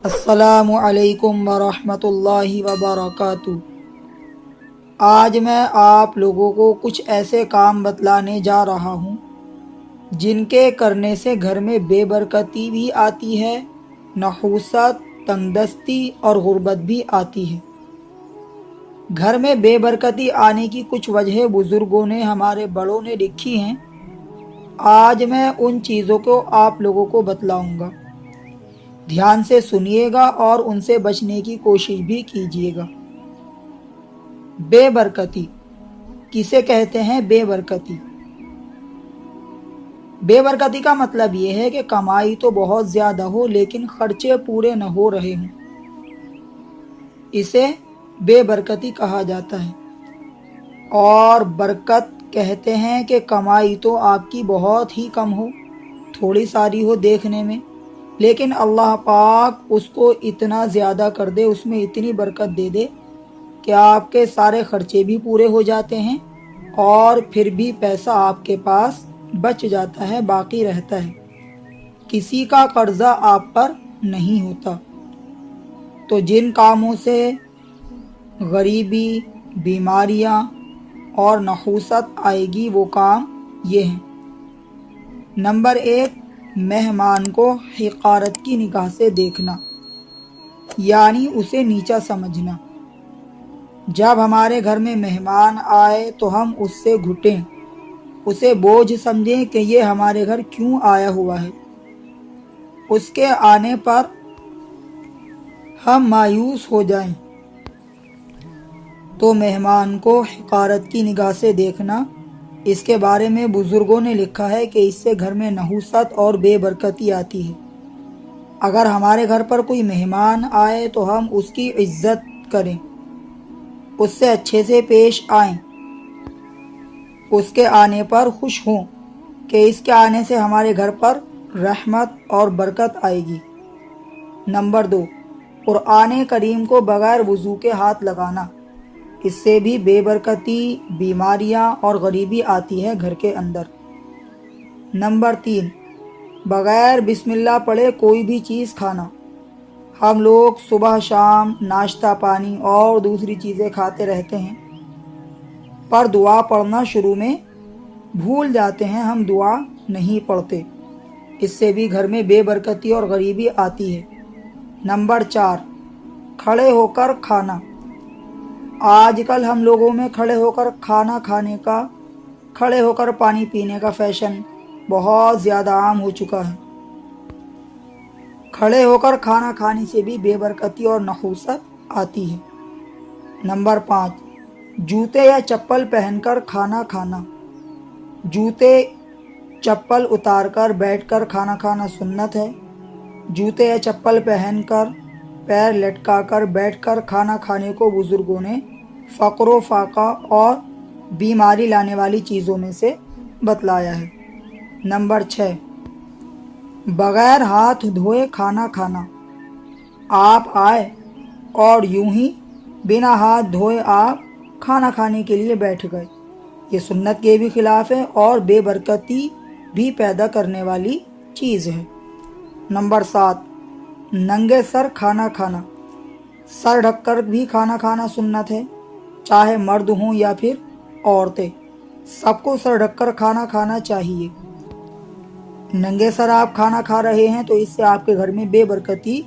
السلام علیکم ورحمۃ اللہ وبرکاتہ۔ آج میں آپ لوگوں کو کچھ ایسے کام بتلانے جا رہا ہوں جن کے کرنے سے گھر میں بے برکتی بھی آتی ہے، نحوست، تنگ دستی اور غربت بھی آتی ہے۔ گھر میں بے برکتی آنے کی کچھ وجہ بزرگوں نے، ہمارے بڑوں نے لکھی ہیں۔ آج میں ان چیزوں کو آپ لوگوں کو بتلاؤں گا، دھیان سے سنیے گا اور ان سے بچنے کی کوشش بھی کیجیے گا۔ بے برکتی کسے کہتے ہیں؟ بے برکتی کا مطلب یہ ہے کہ کمائی تو بہت زیادہ ہو لیکن خرچے پورے نہ ہو رہے ہوں، اسے بے برکتی کہا جاتا ہے۔ اور برکت کہتے ہیں کہ کمائی تو آپ کی بہت ہی کم ہو، تھوڑی ساری ہو دیکھنے میں، لیکن اللہ پاک اس کو اتنا زیادہ کر دے، اس میں اتنی برکت دے دے کہ آپ کے سارے خرچے بھی پورے ہو جاتے ہیں اور پھر بھی پیسہ آپ کے پاس بچ جاتا ہے، باقی رہتا ہے، کسی کا قرضہ آپ پر نہیں ہوتا۔ تو جن کاموں سے غریبی، بیماریاں اور نحوست آئے گی وہ کام یہ ہیں۔ نمبر 1، مہمان کو حقارت کی نگاہ سے دیکھنا، یعنی اسے نیچا سمجھنا۔ جب ہمارے گھر میں مہمان آئے تو ہم اس سے گھٹیں، اسے بوجھ سمجھیں کہ یہ ہمارے گھر کیوں آیا ہوا ہے۔ اس کے آنے پر ہم مایوس ہو جائیں تو مہمان کو حقارت کی نگاہ سے دیکھنا، اس کے بارے میں بزرگوں نے لکھا ہے کہ اس سے گھر میں نحوست اور بے برکتی آتی ہے۔ اگر ہمارے گھر پر کوئی مہمان آئے تو ہم اس کی عزت کریں، اس سے اچھے سے پیش آئیں، اس کے آنے پر خوش ہوں کہ اس کے آنے سے ہمارے گھر پر رحمت اور برکت آئے گی۔ نمبر 2، قرآن کریم کو بغیر وضو کے ہاتھ لگانا، اس سے بھی بے برکتی، بیماریاں اور غریبی آتی ہے گھر کے اندر۔ نمبر 3، بغیر بسم اللہ پڑھے کوئی بھی چیز کھانا۔ ہم لوگ صبح شام ناشتہ پانی اور دوسری چیزیں کھاتے رہتے ہیں، پر دعا پڑھنا شروع میں بھول جاتے ہیں، ہم دعا نہیں پڑھتے، اس سے بھی گھر میں بے برکتی اور غریبی آتی ہے۔ نمبر 4، کھڑے ہو کر کھانا۔ آج کل ہم لوگوں میں کھڑے ہو کر کھانا کھانے کا، کھڑے ہو کر پانی پینے کا فیشن بہت زیادہ عام ہو چکا ہے۔ کھڑے ہو کر کھانا کھانے سے بھی بے برکتی اور نحوست آتی ہے۔ نمبر 5، جوتے یا چپل پہن کر کھانا کھانا۔ جوتے چپل اتار کر بیٹھ کر کھانا کھانا سنت ہے۔ جوتے یا چپل پہن کر پیر لٹکا کر بیٹھ کر کھانا کھانے کو بزرگوں نے فقر و فاقہ اور بیماری لانے والی چیزوں میں سے بتلایا ہے۔ نمبر 6، بغیر ہاتھ دھوئے کھانا کھانا۔ آپ آئے اور یوں ہی بنا ہاتھ دھوئے آپ کھانا کھانے کے لیے بیٹھ گئے، یہ سنت کے بھی خلاف ہے اور بے برکتی بھی پیدا کرنے والی چیز ہے۔ نمبر 7، ننگے سر کھانا کھانا۔ سر ڈھک کر بھی کھانا کھانا سنت ہے، چاہے مرد ہوں یا پھر عورتیں، سب کو سر ڈھک کر کھانا کھانا چاہیے۔ ننگے سر آپ کھانا کھا رہے ہیں تو اس سے آپ کے گھر میں بے برکتی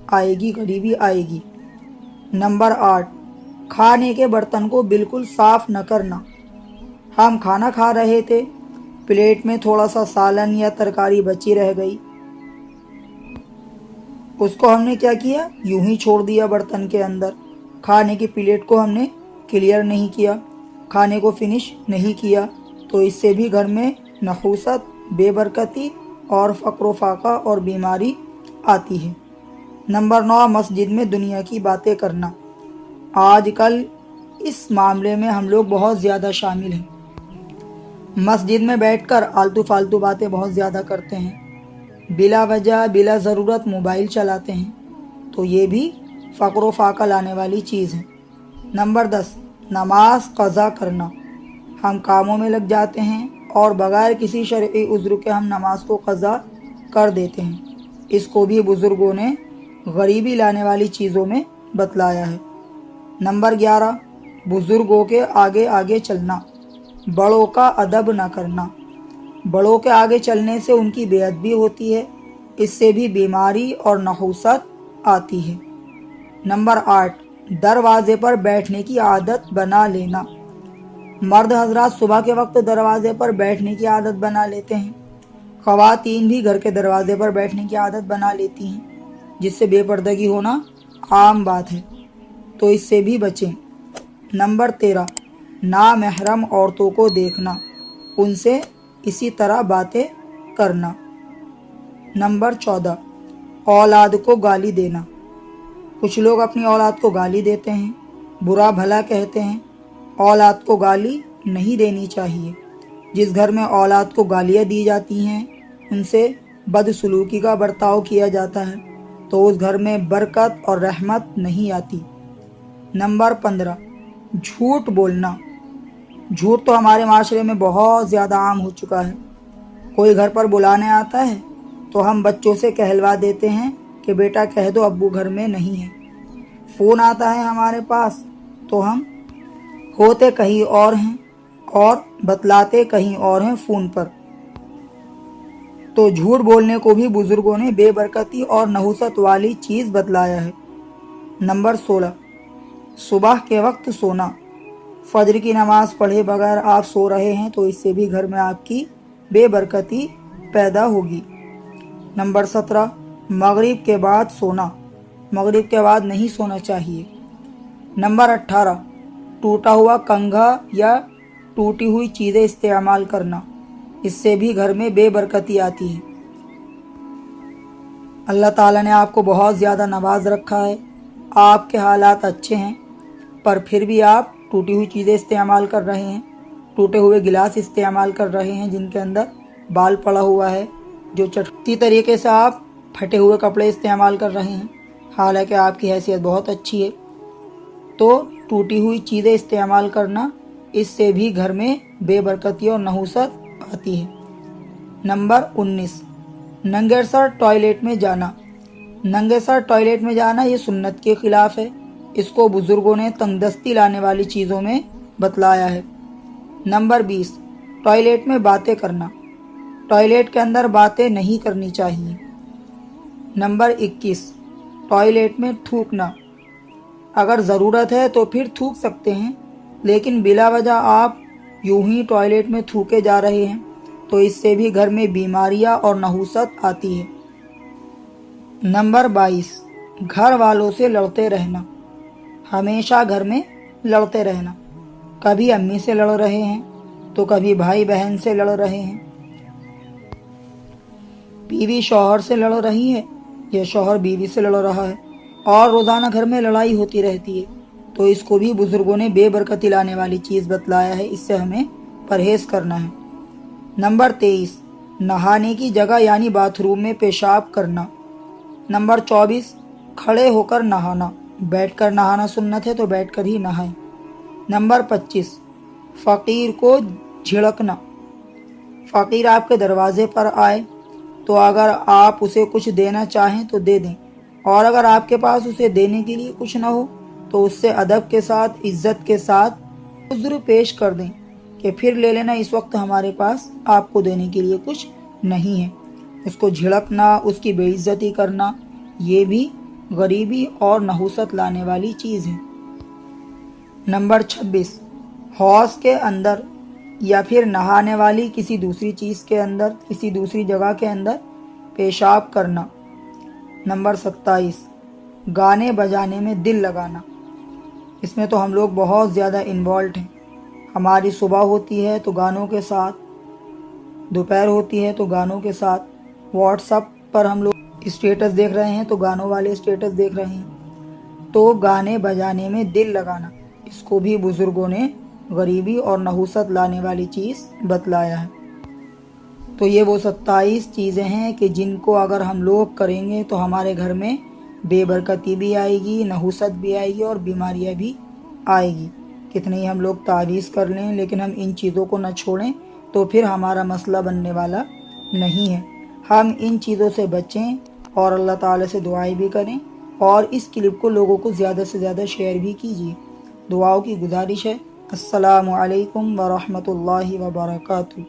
آئے گی، غریبی آئے گی۔ نمبر 8، کھانے کے برتن کو بالکل صاف نہ کرنا۔ ہم کھانا کھا رہے تھے، پلیٹ میں تھوڑا سا سالن یا ترکاری بچی رہ گئی، اس کو ہم نے کیا کیا؟ یوں ہی چھوڑ دیا برتن کے اندر۔ کھانے کی پلیٹ کو ہم نے کلیئر نہیں کیا، کھانے کو فنش نہیں کیا، تو اس سے بھی گھر میں نحوست، بے برکتی اور فقر و فاقہ اور بیماری آتی ہے۔ نمبر 9، مسجد میں دنیا کی باتیں کرنا۔ آج کل اس معاملے میں ہم لوگ بہت زیادہ شامل ہیں، مسجد میں بیٹھ کر آلتو فالتو باتیں بہت زیادہ کرتے ہیں، بلا وجہ بلا ضرورت موبائل چلاتے ہیں، تو یہ بھی فقر و فاقہ لانے والی چیز ہے۔ نمبر 10، نماز قضا کرنا۔ ہم کاموں میں لگ جاتے ہیں اور بغیر کسی شرعی عذر کے ہم نماز کو قضا کر دیتے ہیں، اس کو بھی بزرگوں نے غریبی لانے والی چیزوں میں بتلایا ہے۔ نمبر 11، بزرگوں کے آگے آگے چلنا، بڑوں کا ادب نہ کرنا۔ بڑوں کے آگے چلنے سے ان کی بے ادبی ہوتی ہے، اس سے بھی بیماری اور نحوست آتی ہے۔ نمبر 8، دروازے پر بیٹھنے کی عادت بنا لینا۔ مرد حضرات صبح کے وقت دروازے پر بیٹھنے کی عادت بنا لیتے ہیں، خواتین بھی گھر کے دروازے پر بیٹھنے کی عادت بنا لیتی ہیں، جس سے بے پردگی ہونا عام بات ہے، تو اس سے بھی بچیں۔ نمبر 13، نامحرم عورتوں کو دیکھنا، ان سے اسی طرح باتیں کرنا۔ نمبر 14، اولاد کو گالی دینا۔ کچھ لوگ اپنی اولاد کو گالی دیتے ہیں، برا بھلا کہتے ہیں۔ اولاد کو گالی نہیں دینی چاہیے۔ جس گھر میں اولاد کو گالیاں دی جاتی ہیں، ان سے بدسلوکی کا برتاؤ کیا جاتا ہے، تو اس گھر میں برکت اور رحمت نہیں آتی۔ نمبر 15، جھوٹ بولنا۔ جھوٹ تو ہمارے معاشرے میں بہت زیادہ عام ہو چکا ہے۔ کوئی گھر پر بلانے آتا ہے تو ہم بچوں سے کہلوا دیتے ہیں کہ بیٹا کہہ دو ابو گھر میں نہیں ہے۔ فون آتا ہے ہمارے پاس تو ہم ہوتے کہیں اور ہیں اور بتلاتے کہیں اور ہیں فون پر۔ تو جھوٹ بولنے کو بھی بزرگوں نے بے برکتی اور نحوست والی چیز بتلایا ہے۔ نمبر 16، صبح کے وقت سونا۔ فجر کی نماز پڑھے بغیر آپ سو رہے ہیں تو اس سے بھی گھر میں آپ کی بے برکتی پیدا ہوگی۔ نمبر 17، مغرب کے بعد سونا۔ مغرب کے بعد نہیں سونا چاہیے۔ نمبر 18، ٹوٹا ہوا کنگھا یا ٹوٹی ہوئی چیزیں استعمال کرنا، اس سے بھی گھر میں بے برکتی آتی ہے۔ اللہ تعالیٰ نے آپ کو بہت زیادہ نواز رکھا ہے، آپ کے حالات اچھے ہیں، پر پھر بھی آپ ٹوٹی ہوئی چیزیں استعمال کر رہے ہیں، ٹوٹے ہوئے گلاس استعمال کر رہے ہیں جن کے اندر بال پڑا ہوا ہے، جو چٹتی طریقے سے آپ پھٹے ہوئے کپڑے استعمال کر رہے ہیں، حالانکہ آپ کی حیثیت بہت اچھی ہے۔ تو ٹوٹی ہوئی چیزیں استعمال کرنا، اس سے بھی گھر میں بے برکتی اور نحوست آتی ہے۔ نمبر 19، ننگے سر ٹوائلٹ میں جانا۔ ننگے سر ٹوائلٹ میں جانا یہ سنت کے خلاف ہے، اس کو بزرگوں نے تنگدستی لانے والی چیزوں میں بتلایا ہے۔ نمبر 20، ٹوائلٹ میں باتیں کرنا۔ ٹوائلٹ کے اندر باتیں نہیں کرنی چاہیے۔ نمبر 21، ٹوائلٹ میں تھوکنا۔ اگر ضرورت ہے تو پھر تھوک سکتے ہیں، لیکن بلا وجہ آپ یوں ہی ٹوائلٹ میں تھوکے جا رہے ہیں تو اس سے بھی گھر میں بیماریاں اور نحوست آتی ہے۔ نمبر 22، گھر والوں سے لڑتے رہنا۔ ہمیشہ گھر میں لڑتے رہنا، کبھی امی سے لڑ رہے ہیں تو کبھی بھائی بہن سے لڑ رہے ہیں، بیوی شوہر سے لڑ رہی ہے یا شوہر بیوی سے لڑ رہا ہے، اور روزانہ گھر میں لڑائی ہوتی رہتی ہے، تو اس کو بھی بزرگوں نے بے برکتی لانے والی چیز بتلایا ہے، اس سے ہمیں پرہیز کرنا ہے۔ نمبر 23، نہانے کی جگہ یعنی باتھ روم میں پیشاب کرنا۔ نمبر 24، کھڑے ہو کر نہانا۔ بیٹھ کر نہانا سنت ہے تو بیٹھ کر ہی نہائیں۔ نمبر 25، فقیر کو جھڑکنا۔ فقیر آپ کے دروازے پر آئے تو اگر آپ اسے کچھ دینا چاہیں تو دے دیں، اور اگر آپ کے پاس اسے دینے کے لیے کچھ نہ ہو تو اس سے ادب کے ساتھ، عزت کے ساتھ عذر پیش کر دیں کہ پھر لے لینا، اس وقت ہمارے پاس آپ کو دینے کے لیے کچھ نہیں ہے۔ اس کو جھڑکنا، اس کی بے عزتی کرنا، یہ بھی غریبی اور نحوست لانے والی چیز ہے۔ نمبر 26، حوض کے اندر یا پھر نہانے والی کسی دوسری چیز کے اندر، کسی دوسری جگہ کے اندر پیشاب کرنا۔ نمبر 27، گانے بجانے میں دل لگانا۔ اس میں تو ہم لوگ بہت زیادہ انوالوڈ ہیں۔ ہماری صبح ہوتی ہے تو گانوں کے ساتھ، دوپہر ہوتی ہے تو گانوں کے ساتھ، واٹس ایپ پر ہم لوگ اسٹیٹس دیکھ رہے ہیں تو گانوں والے اسٹیٹس دیکھ رہے ہیں۔ تو گانے بجانے میں دل لگانا، اس کو بھی بزرگوں نے غریبی اور نحوست لانے والی چیز بتلایا ہے۔ تو یہ وہ 27 چیزیں ہیں کہ جن کو اگر ہم لوگ کریں گے تو ہمارے گھر میں بے برکتی بھی آئے گی، نحوست بھی آئے گی اور بیماریاں بھی آئے گی۔ کتنے ہی ہم لوگ تعویذ کر لیں، لیکن ہم ان چیزوں کو نہ چھوڑیں تو پھر ہمارا مسئلہ بننے والا نہیں ہے۔ ہم ان چیزوں سے بچیں اور اللہ تعالی سے دعائیں بھی کریں اور اس کلپ کو لوگوں کو زیادہ سے زیادہ شیئر بھی کیجیے۔ دعاؤں کی گزارش ہے۔ السلام علیکم ورحمۃ اللہ وبرکاتہ۔